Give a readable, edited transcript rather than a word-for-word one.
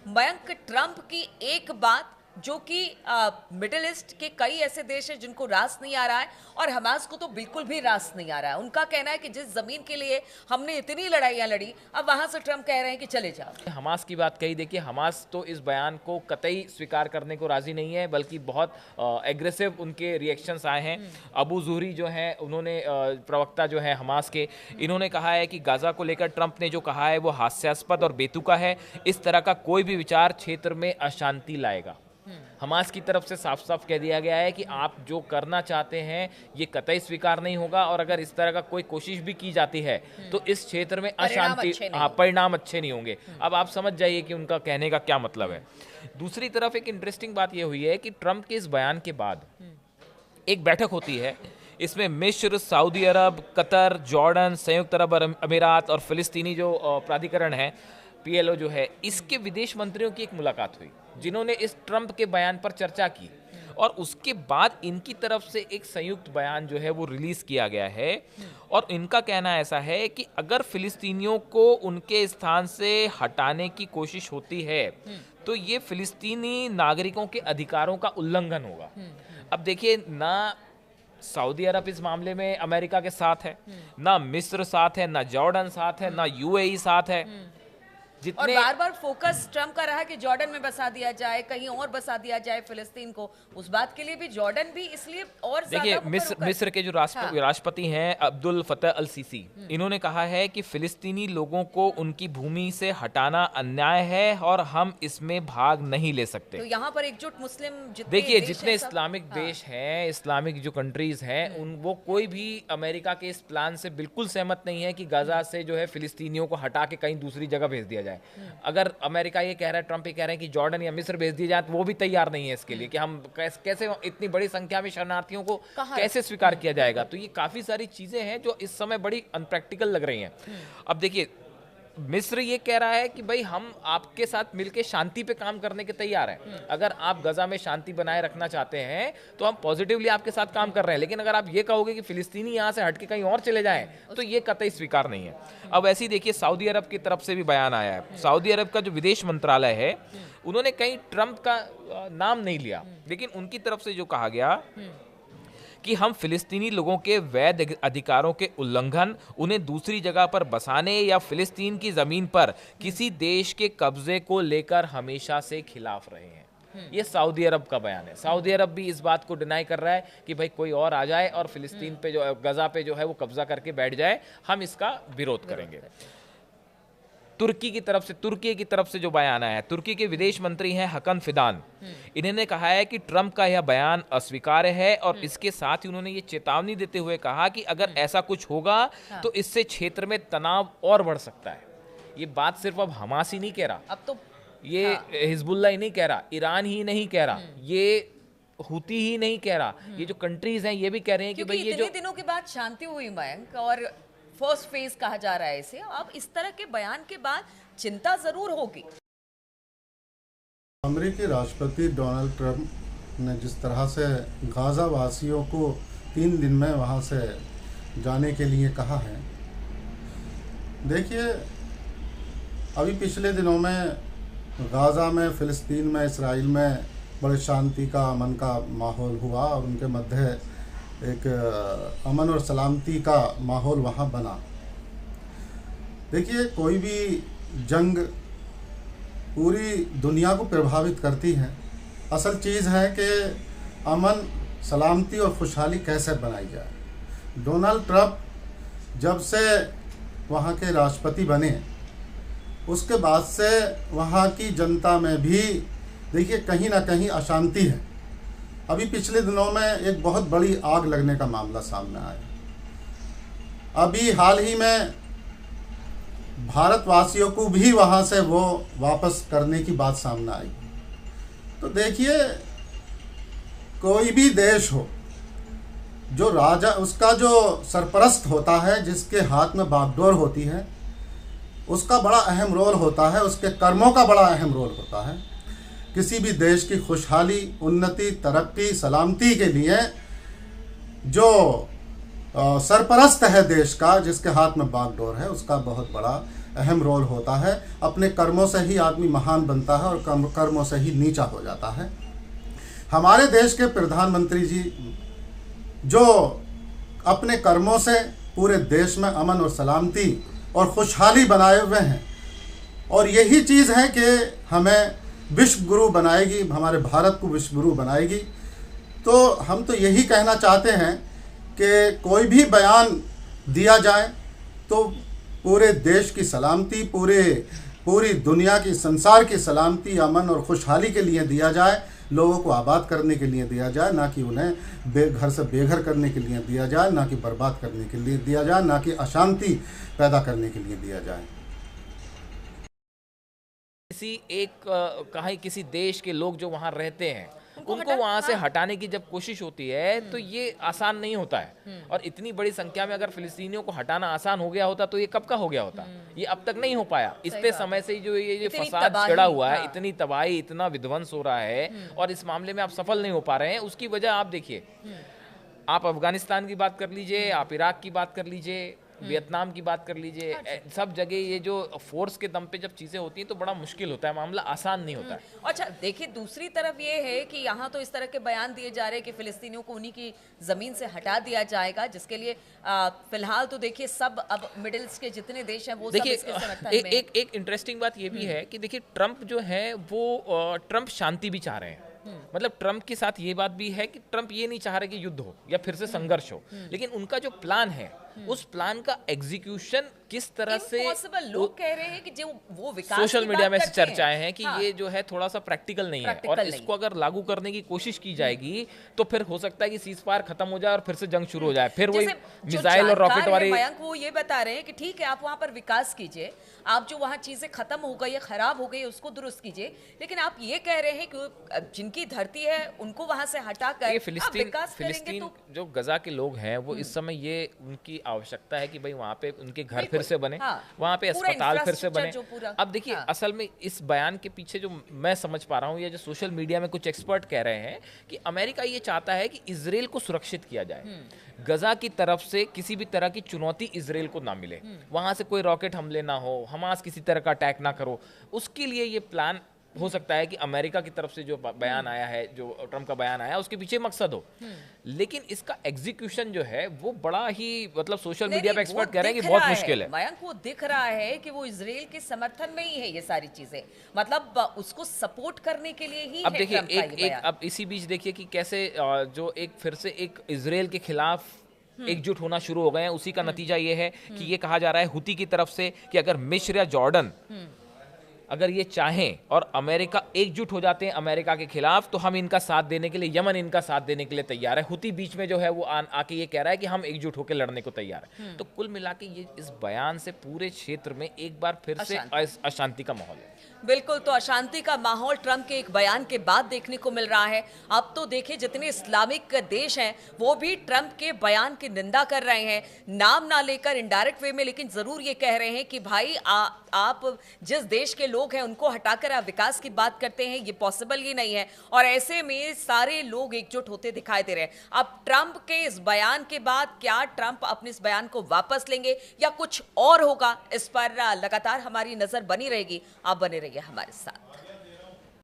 Mayank, Trump की एक बात जो कि मिडिल ईस्ट के कई ऐसे देश हैं जिनको रास नहीं आ रहा है और हमास को तो बिल्कुल भी रास नहीं आ रहा है। उनका कहना है कि जिस जमीन के लिए हमने इतनी लड़ाइयां लड़ी, अब वहां से ट्रंप कह रहे हैं कि चले जाओ। हमास की बात कही, देखिए हमास तो इस बयान को कतई स्वीकार करने को राजी नहीं है, बल्कि बहुत एग्रेसिव उनके रिएक्शंस आए हैं। अबू जुहरी जो है, उन्होंने प्रवक्ता जो है हमास के, इन्होंने कहा है कि गाजा को लेकर ट्रंप ने जो कहा है वो हास्यास्पद और बेतुका है। इस तरह का कोई भी विचार क्षेत्र में अशांति लाएगा। हमास की तरफ से साफ साफ कह दिया गया है कि आप जो करना चाहते हैं ये कतई स्वीकार नहीं होगा, और अगर इस तरह का कोई कोशिश भी की जाती है तो इस क्षेत्र में अशांति, परिणाम अच्छे नहीं होंगे। अब आप समझ जाइए कि उनका कहने का क्या मतलब है। दूसरी तरफ एक इंटरेस्टिंग बात यह हुई है कि ट्रंप के इस बयान के बाद एक बैठक होती है, इसमें मिस्र, सऊदी अरब, कतर, जॉर्डन, संयुक्त अरब अमीरात और फिलिस्तीनी जो प्राधिकरण है PLO जो है, इसके विदेश मंत्रियों की एक मुलाकात हुई, जिन्होंने इस ट्रंप के बयान पर चर्चा की, और उसके बाद इनकी तरफ से एक संयुक्त बयान जो है वो रिलीज किया गया है। और इनका कहना ऐसा है कि अगर फिलिस्तीनियों को उनके स्थान से हटाने की कोशिश होती है तो ये फिलिस्तीनी नागरिकों के अधिकारों का उल्लंघन होगा। अब देखिए, ना सऊदी अरब इस मामले में अमेरिका के साथ है, ना मिस्र साथ है, ना जॉर्डन साथ है, ना UAE साथ है। और बार बार फोकस ट्रंप का रहा कि जॉर्डन में बसा दिया जाए, कहीं और बसा दिया जाए फिलिस्तीन को। उस बात के लिए भी जॉर्डन भी इसलिए और देखिए, मिस्र के जो राष्ट्रपति हैं अब्दुल फतह अल सीसी, इन्होंने कहा है कि फिलिस्तीनी लोगों को उनकी भूमि से हटाना अन्याय है और हम इसमें भाग नहीं ले सकते। तो यहाँ पर एकजुट मुस्लिम देखिए, जितने इस्लामिक देश हैं, इस्लामिक जो कंट्रीज हैं, वो कोई भी अमेरिका के इस प्लान से बिल्कुल सहमत नहीं है कि गाजा से जो है फिलिस्तीनियों को हटा के कहीं दूसरी जगह भेज दिया जाए। अगर अमेरिका ये कह रहा है, ट्रंप ये कह रहे हैं कि जॉर्डन या मिस्र भेज दिए जाए, तो वो भी तैयार नहीं है इसके लिए कि हम कैसे इतनी बड़ी संख्या में शरणार्थियों को कैसे स्वीकार किया जाएगा। तो ये काफी सारी चीजें हैं जो इस समय बड़ी अनप्रैक्टिकल लग रही हैं। अब देखिए, मिस्र ये कह रहा है कि भाई हम आपके साथ मिलकर शांति पे काम करने के तैयार हैं। अगर आप गजा में शांति बनाए रखना चाहते हैं तो हम पॉजिटिवली आपके साथ काम कर रहे हैं, लेकिन अगर आप ये कहोगे कि फिलिस्तीनी यहाँ से हटके कहीं और चले जाएं तो ये कतई स्वीकार नहीं है। अब ऐसे ही देखिए, सऊदी अरब की तरफ से भी बयान आया है। सऊदी अरब का जो विदेश मंत्रालय है, उन्होंने कहीं ट्रंप का नाम नहीं लिया, लेकिन उनकी तरफ से जो कहा गया कि हम फिलिस्तीनी लोगों के वैध अधिकारों के उल्लंघन, उन्हें दूसरी जगह पर बसाने या फिलिस्तीन की जमीन पर किसी देश के कब्जे को लेकर हमेशा से खिलाफ रहे हैं। ये सऊदी अरब का बयान है। सऊदी अरब भी इस बात को डिनाई कर रहा है कि भाई कोई और आ जाए और फिलिस्तीन पे जो गजा पे जो है वो कब्जा करके बैठ जाए, हम इसका विरोध करेंगे। तुर्की की तरफ से जो बयान आया है, तुर्की के विदेश मंत्री हैं हकन फिदान, इन्होंने कहा है कि ट्रंप का यह बयान अस्वीकार्य है, और इसके साथ ही उन्होंने ये चेतावनी देते हुए कहा कि अगर ऐसा कुछ होगा तो इससे क्षेत्र में तनाव और बढ़ सकता है। ये बात सिर्फ अब हमास ही नहीं कह रहा, अब तो ये हिजबुल्लाह ही नहीं कह रहा, ईरान ही नहीं कह रहा, ये हुती ही नहीं कह रहा, ये जो कंट्रीज हैं ये भी कह रहे हैं कि भाई ये जो दिनों के बाद शांति हुई मयंक, और फर्स्ट फेज कहा जा रहा है इसे, अब इस तरह के बयान के बाद चिंता जरूर होगी। अमेरिकी राष्ट्रपति डोनाल्ड ट्रंप ने जिस तरह से गाजा वासियों को 3 दिन में वहां से जाने के लिए कहा है, देखिए अभी पिछले दिनों में गाजा में, फिलिस्तीन में, इसराइल में बड़े शांति का, अमन का माहौल हुआ और उनके मध्य एक अमन और सलामती का माहौल वहाँ बना। देखिए, कोई भी जंग पूरी दुनिया को प्रभावित करती है। असल चीज़ है कि अमन, सलामती और खुशहाली कैसे बनाई जाए। डोनाल्ड ट्रंप जब से वहाँ के राष्ट्रपति बने, उसके बाद से वहाँ की जनता में भी देखिए कहीं ना कहीं अशांति है। अभी पिछले दिनों में एक बहुत बड़ी आग लगने का मामला सामने आया। अभी हाल ही में भारतवासियों को भी वहाँ से वो वापस करने की बात सामने आई। तो देखिए, कोई भी देश हो, जो राजा, उसका जो सरपरस्त होता है, जिसके हाथ में बागडोर होती है, उसका बड़ा अहम रोल होता है, उसके कर्मों का बड़ा अहम रोल होता है। किसी भी देश की खुशहाली, उन्नति, तरक्की, सलामती के लिए जो सरपरस्त है देश का, जिसके हाथ में बागडोर है, उसका बहुत बड़ा अहम रोल होता है। अपने कर्मों से ही आदमी महान बनता है और कर्मों से ही नीचा हो जाता है। हमारे देश के प्रधानमंत्री जी जो अपने कर्मों से पूरे देश में अमन और सलामती और खुशहाली बनाए हुए हैं, और यही चीज़ है कि हमें विश्व गुरु बनाएगी, हमारे भारत को विश्व गुरु बनाएगी। तो हम तो यही कहना चाहते हैं कि कोई भी बयान दिया जाए तो पूरे देश की सलामती, पूरी दुनिया की, संसार की सलामती, अमन और खुशहाली के लिए दिया जाए, लोगों को आबाद करने के लिए दिया जाए, ना कि उन्हें घर से बेघर करने के लिए दिया जाए, ना कि बर्बाद करने के लिए दिया जाए, ना कि अशांति पैदा करने के लिए दिया जाए। किसी देश के लोग जो वहाँ रहते हैं उनको वहाँ से हटाने की जब कोशिश होती है तो ये आसान नहीं होता है। और इतनी बड़ी संख्या में अगर फिलिस्तीनियों को हटाना आसान हो गया होता तो ये कब का हो गया होता, ये अब तक नहीं हो पाया। इतने समय से जो ये फसाद छिड़ा हुआ है, इतनी तबाही, इतना विध्वंस हो रहा है और इस मामले में आप सफल नहीं हो पा रहे हैं। उसकी वजह आप देखिए, आप अफगानिस्तान की बात कर लीजिए, आप इराक की बात कर लीजिए, वियतनाम की बात कर लीजिए, सब जगह ये जो फोर्स के दम पे जब चीजें होती हैं तो बड़ा मुश्किल होता है, मामला आसान नहीं होता है। अच्छा देखिए, दूसरी तरफ ये है कि यहाँ तो इस तरह के बयान दिए जा रहे हैं कि फिलिस्तीनियों को उन्हीं की जमीन से हटा दिया जाएगा, जिसके लिए फिलहाल तो देखिए सब अब मिडिल ईस्ट के जितने देश हैं वो सब इसके समर्थन में। एक इंटरेस्टिंग बात ये भी है कि देखिए ट्रम्प जो है वो ट्रम्प शांति भी चाह रहे हैं। मतलब ट्रम्प के साथ ये बात भी है कि ट्रम्प ये नहीं चाह रहे कि युद्ध हो या फिर से संघर्ष हो, लेकिन उनका जो प्लान है उस प्लान का एग्जीक्यूशन किस तरह से लोग कह रहे हैं कि जो वो विकास सोशल की मीडिया बात में से करते हैं, चर्चाएं हैं कि हाँ, ये जो है थोड़ा सा प्रैक्टिकल नहीं है और इसको अगर लागू करने की कोशिश की जाएगी तो फिर हो सकता है कि सीज फायर खत्म हो जाए और फिर से जंग शुरू हो जाए, फिर वही मिसाइल और रॉकेट वाले। मयंक वो ये बता रहे हैं कि ठीक है आप वहां पर विकास कीजिए, आप जो वहां चीजें खत्म हो गई, खराब हो गई, उसको दुरुस्त कीजिए, लेकिन आप ये कह रहे हैं कि जिनकी धरती है उनको वहां से हटाकर फिलिस्तीन जो गजा के लोग हैं वो इस समय ये उनकी आवश्यकता है कि भाई वहां पे उनके घर फिर से बने, वहां पे अस्पताल फिर से बने। अब देखिए असल में इस बयान के पीछे जो मैं समझ पा रहा हूँ या जो सोशल मीडिया में कुछ एक्सपर्ट कह रहे हैं कि अमेरिका ये चाहता है कि इजराइल को सुरक्षित किया जाए, गजा की तरफ से किसी भी तरह की चुनौती इजराइल को ना मिले, वहां से कोई रॉकेट हमले ना हो, हमास किसी तरह का अटैक ना करो। उसके लिए ये प्लान हो सकता है कि अमेरिका की तरफ से जो बयान आया है, जो ट्रम्प का बयान आया, उसके पीछे मकसद हो, लेकिन इसका एग्जीक्यूशन जो है वो बड़ा ही मतलब सोशल मीडिया पे एक्सपर्ट कह रहे हैं कि बहुत मुश्किल है। मयंक वो दिख रहा है कि वो इजराइल के समर्थन में ही है ये सारी चीजें, मतलब उसको सपोर्ट करने के लिए ही। अब देखिए अब इसी बीच देखिए कि कैसे जो एक फिर से एक इजराइल के खिलाफ एकजुट होना शुरू हो गए हैं। उसी का नतीजा ये है कि ये कहा जा रहा है हुती की तरफ से कि अगर मिस्र या जॉर्डन अगर ये चाहें और अमेरिका एकजुट हो जाते हैं अमेरिका के खिलाफ तो हम इनका साथ देने के लिए, यमन इनका साथ देने के लिए तैयार है। हुती बीच में जो है वो आके ये कह रहा है कि हम एकजुट होकर लड़ने को तैयार है। तो कुल मिला के ये इस बयान से पूरे क्षेत्र में एक बार फिर से अशांति का माहौल है। बिल्कुल, तो अशांति का माहौल ट्रम्प के एक बयान के बाद देखने को मिल रहा है। अब तो देखिए जितने इस्लामिक देश हैं वो भी ट्रम्प के बयान की निंदा कर रहे हैं, नाम ना लेकर इनडायरेक्ट वे में, लेकिन जरूर ये कह रहे हैं कि भाई आप जिस देश के लोग हैं उनको हटाकर आप विकास की बात करते हैं, ये पॉसिबल ही नहीं है। और ऐसे में सारे लोग एकजुट होते दिखाई दे रहे हैं। अब ट्रम्प के इस बयान के बाद क्या ट्रम्प अपने इस बयान को वापस लेंगे या कुछ और होगा, इस पर लगातार हमारी नजर बनी रहेगी। आप बने रहिए हमारे साथ।